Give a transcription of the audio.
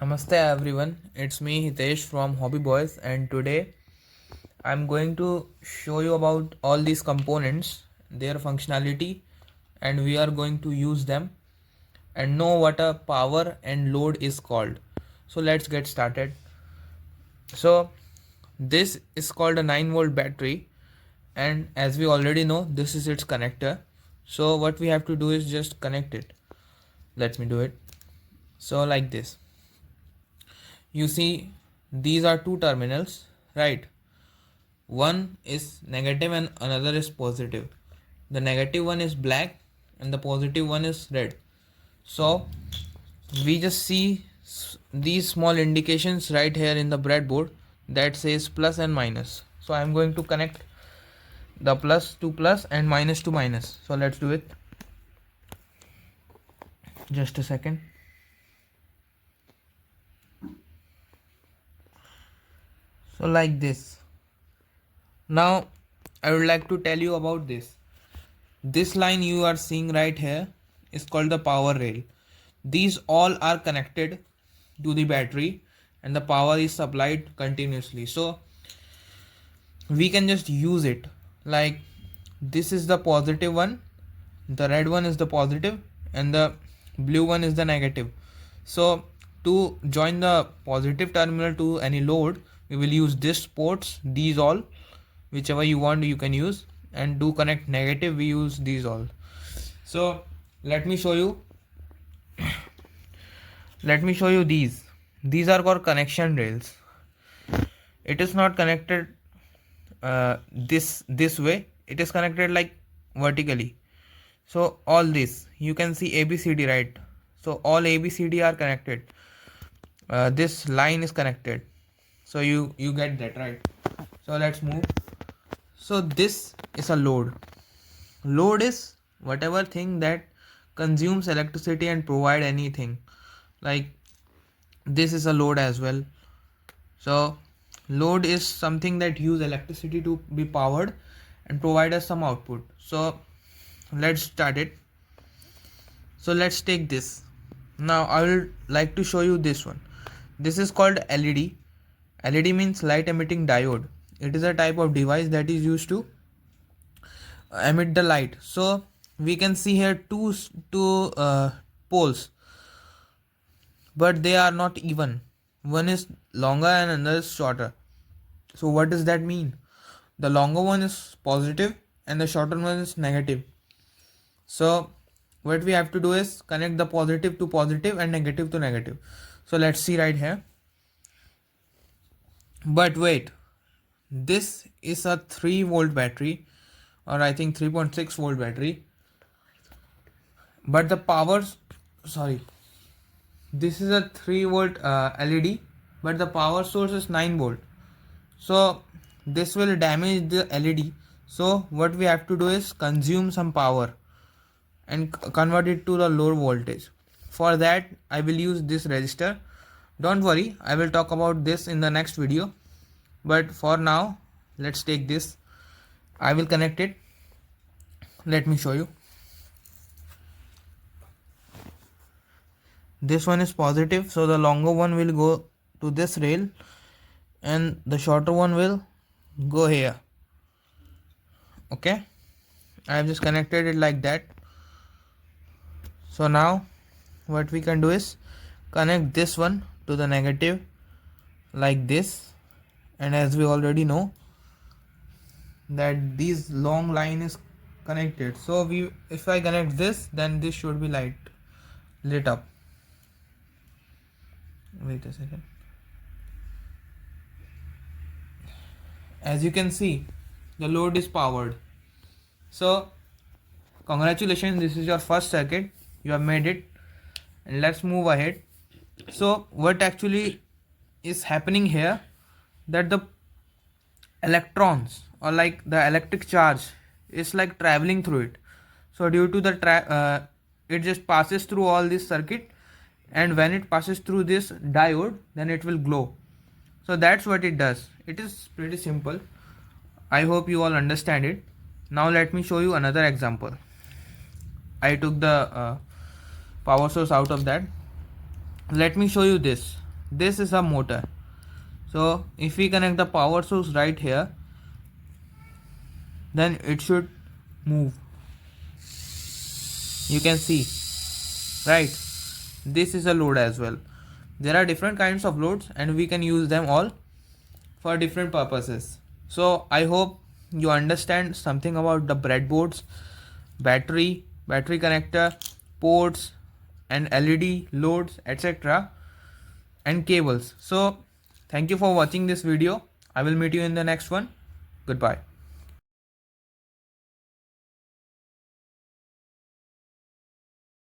Namaste everyone, it's me Hitesh from Hobby Boys, and today I'm going to show you about all these components, their functionality, and we are going to use them and know what a power and load is called. So let's get started. So this is called a 9-volt battery, and as we already know, this is its connector. So what we have to do is just connect it. Let me do it. So like this, you see these are two terminals, right? One is negative and another is positive. The negative one is black and the positive one is red. So we just see these small indications right here in the breadboard that says plus and minus. So I'm going to connect the plus to plus and minus to minus. So let's do it. Just a second. So like this. Now I would like to tell you about this. This line you are seeing right here is called the power rail. These all are connected to the battery and the power is supplied continuously. So we can just use it like this is the positive one, the red one is the positive and the blue one is the negative. So to join the positive terminal to any load, we will use this ports, these all, whichever you want you can use, and to connect negative we use these all. So let me show you these are called connection rails. It is not connected this way, it is connected like vertically. So all this you can see ABCD, right? So all ABCD are connected. This line is connected, so you get that, right? So let's move. So this is a load. Load is whatever thing that consumes electricity and provide anything, like this is a load as well. So load is something that use electricity to be powered and provide us some output. So let's start it. So let's take this. Now I will like to show you this one. This is called LED. LED means light emitting diode. It is a type of device that is used to emit the light. So we can see here two poles, but they are not even. One is longer and another is shorter. So what does that mean? The longer one is positive and the shorter one is negative. So what we have to do is connect the positive to positive and negative to negative. So let's see right here. But wait, this is a 3-volt battery, or I think 3.6 volt battery, but the powers, sorry, this is a 3-volt LED, but the power source is 9-volt. So this will damage the LED. So what we have to do is consume some power and convert it to the lower voltage. For that I will use this resistor. Don't worry, I will talk about this in the next video, but for now let's take this. I will connect it. Let me show you. This one is positive, so the longer one will go to this rail and the shorter one will go here. Okay, I have just connected it like that. So now what we can do is connect this one to the negative like this, and as we already know that this long line is connected, so if I connect this, then this should be lit up. Wait a second. As you can see, the load is powered. So congratulations, this is your first circuit, you have made it. And let's move ahead. So what actually is happening here, that the electrons or like the electric charge is like traveling through it. So due to the it just passes through all this circuit, and when it passes through this diode, then it will glow. So that's what it does. It is pretty simple. I hope you all understand it. Now let me show you another example. I took the power source out of that. Let me show you this. this is a motor. So if we connect the power source right here, then it should move. You can see, right? This is a load as well. There are different kinds of loads and we can use them all for different purposes. So I hope you understand something about the breadboards, battery connector, ports and LED loads, etc. and cables. So thank you for watching this video. I will meet you in the next one. Goodbye.